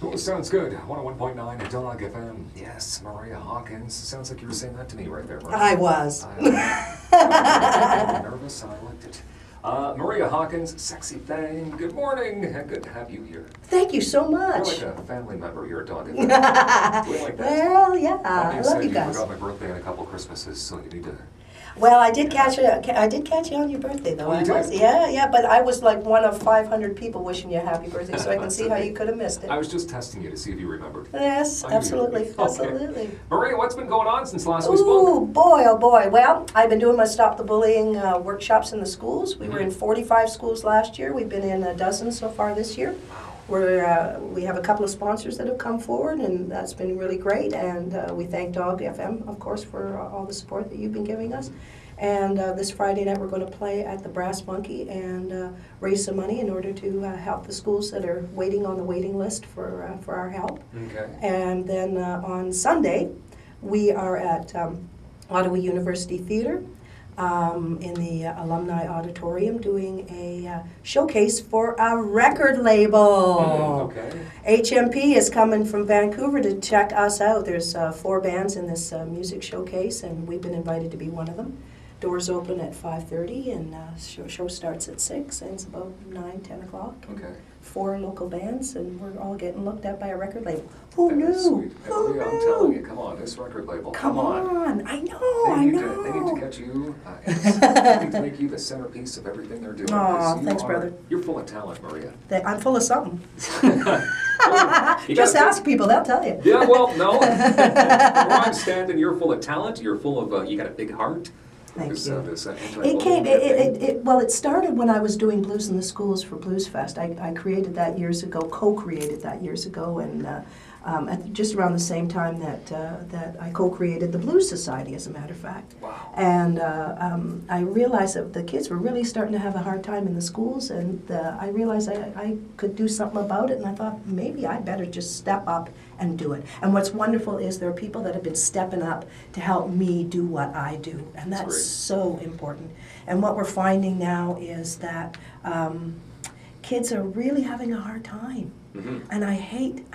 Oh, sounds good. 101.9 at DAWG-FM. Yes, Maria Hawkins. Sounds like you were saying that to me right there, Maria. I was. I'm nervous and I liked it. Maria Hawkins, sexy thing. Good morning. Good to have you here. Thank you so You're much. like a family member here at DAWG-FM. We like that. Well, yeah, Mommy I love said you guys. forgot my birthday and a couple Christmases, so you need to... Well, I did catch you. I did catch you on your birthday, though. Oh, you I was, did? yeah. But I was like one of 500 people wishing you a happy birthday, so I can see how you could have missed it. I was just testing you to see if you remembered. Yes, I knew you absolutely, would. Okay. absolutely. Maria, what's been going on since last we spoke? Ooh, boy, oh boy. Well, I've been doing my Stop the Bullying workshops in the schools. We were in 45 schools last year. We've been in a dozen so far this year. We have a couple of sponsors that have come forward, and that's been really great. And we thank DAWG-FM, of course, for all the support that you've been giving us. And this Friday night we're going to play at the Brass Monkey and raise some money in order to help the schools that are waiting on the waiting list for our help. Okay. And then on Sunday we are at Ottawa University Theatre in the Alumni Auditorium doing a showcase for a record label. Okay. HMP is coming from Vancouver to check us out. There's 4 bands in this music showcase, and we've been invited to be one of them. Doors open at 5:30, and show starts at 6, and it's about 9, 10 o'clock. Okay. 4 local bands, and we're all getting looked at by a record label. Who That knew? is sweet. Who Maria, I'm knew? telling you, come on, this record label, Come on. I know, They I need know. they need to get you, they need to make you the centerpiece of everything they're doing. Aw, 'Cause you thanks, are- brother. You're full of talent, Maria. I'm full of something. You Just gotta- ask people, they'll tell you. Yeah, well, no. Where I'm standing, you're full of talent, you're full of, you got a big heart. Thank This, you. this, It came. Well, it started when I was doing Blues in the Schools for Blues Fest. I created that years ago, co-created that years ago, and just around the same time that I co-created the Blues Society, as a matter of fact. Wow. And I realized that the kids were really starting to have a hard time in the schools, and I realized I could do something about it, and I thought maybe I'd better just step up and do it. And what's wonderful is there are people that have been stepping up to help me do what I do, and That's that's great. so important. And what we're finding now is that kids are really having a hard time. Mm-hmm. And I hate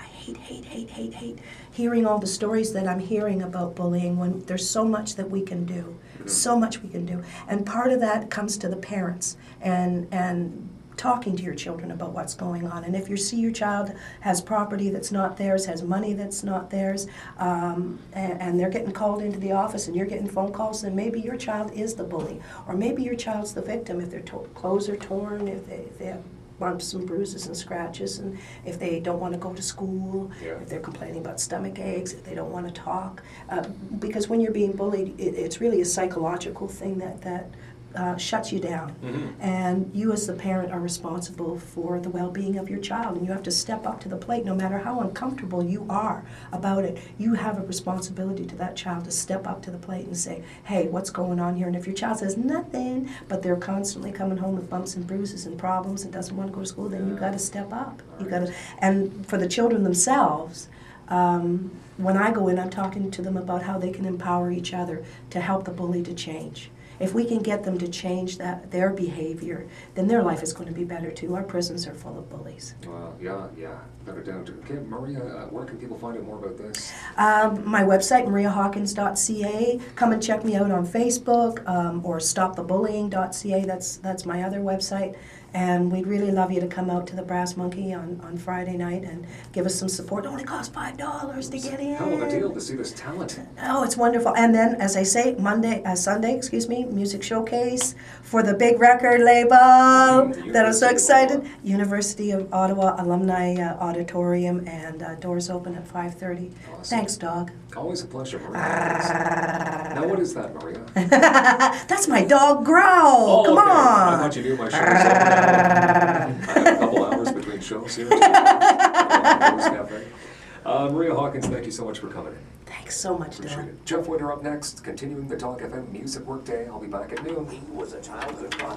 hearing all the stories that I'm hearing about bullying when there's so much that we can do. So much we can do. And part of that comes to the parents and talking to your children about what's going on. And if you see your child has property that's not theirs, has money that's not theirs, and they're getting called into the office and you're getting phone calls, then maybe your child is the bully. Or maybe your child's the victim if their clothes are torn, if they have bumps and bruises and scratches, and if they don't want to go to school, Yeah. if they're complaining about stomach aches, if they don't want to talk. Because when you're being bullied, it's really a psychological thing that shuts you down. Mm-hmm. And you as the parent are responsible for the well-being of your child, and you have to step up to the plate no matter how uncomfortable you are about it. You have a responsibility to that child to step up to the plate and say, hey, what's going on here? And if your child says nothing, but they're constantly coming home with bumps and bruises and problems and doesn't want to go to school, then you've got to step up. You got to, and for the children themselves, when I go in, I'm talking to them about how they can empower each other to help the bully to change. If we can get them to change their behavior, then their life is going to be better too. Our prisons are full of bullies. Well, yeah, better down to. Okay, Maria, where can people find out more about this? My website, mariahawkins.ca. Come and check me out on Facebook, or stopthebullying.ca. That's my other website. And we'd really love you to come out to the Brass Monkey on Friday night and give us some support. It only costs $5 to get in. Hell of a deal to see this talent. Oh, it's wonderful. And then, as I say, Sunday, music showcase for the big record label that I'm so excited. University of Ottawa Alumni Auditorium, and doors open at 5:30. Awesome. Thanks, dog. Always a pleasure, Maria. Now, what is that, Maria? That's my dog Growl. Come okay. I on. thought you knew my shows. I have a couple hours between shows here. DAWG-FM. Maria Hawkins, thank you so much for coming in. Thanks so much, Appreciate Dylan. it. Jeff Winter up next, continuing the DAWG-FM Music Workday. I'll be back at noon. He was a childhood prodigy.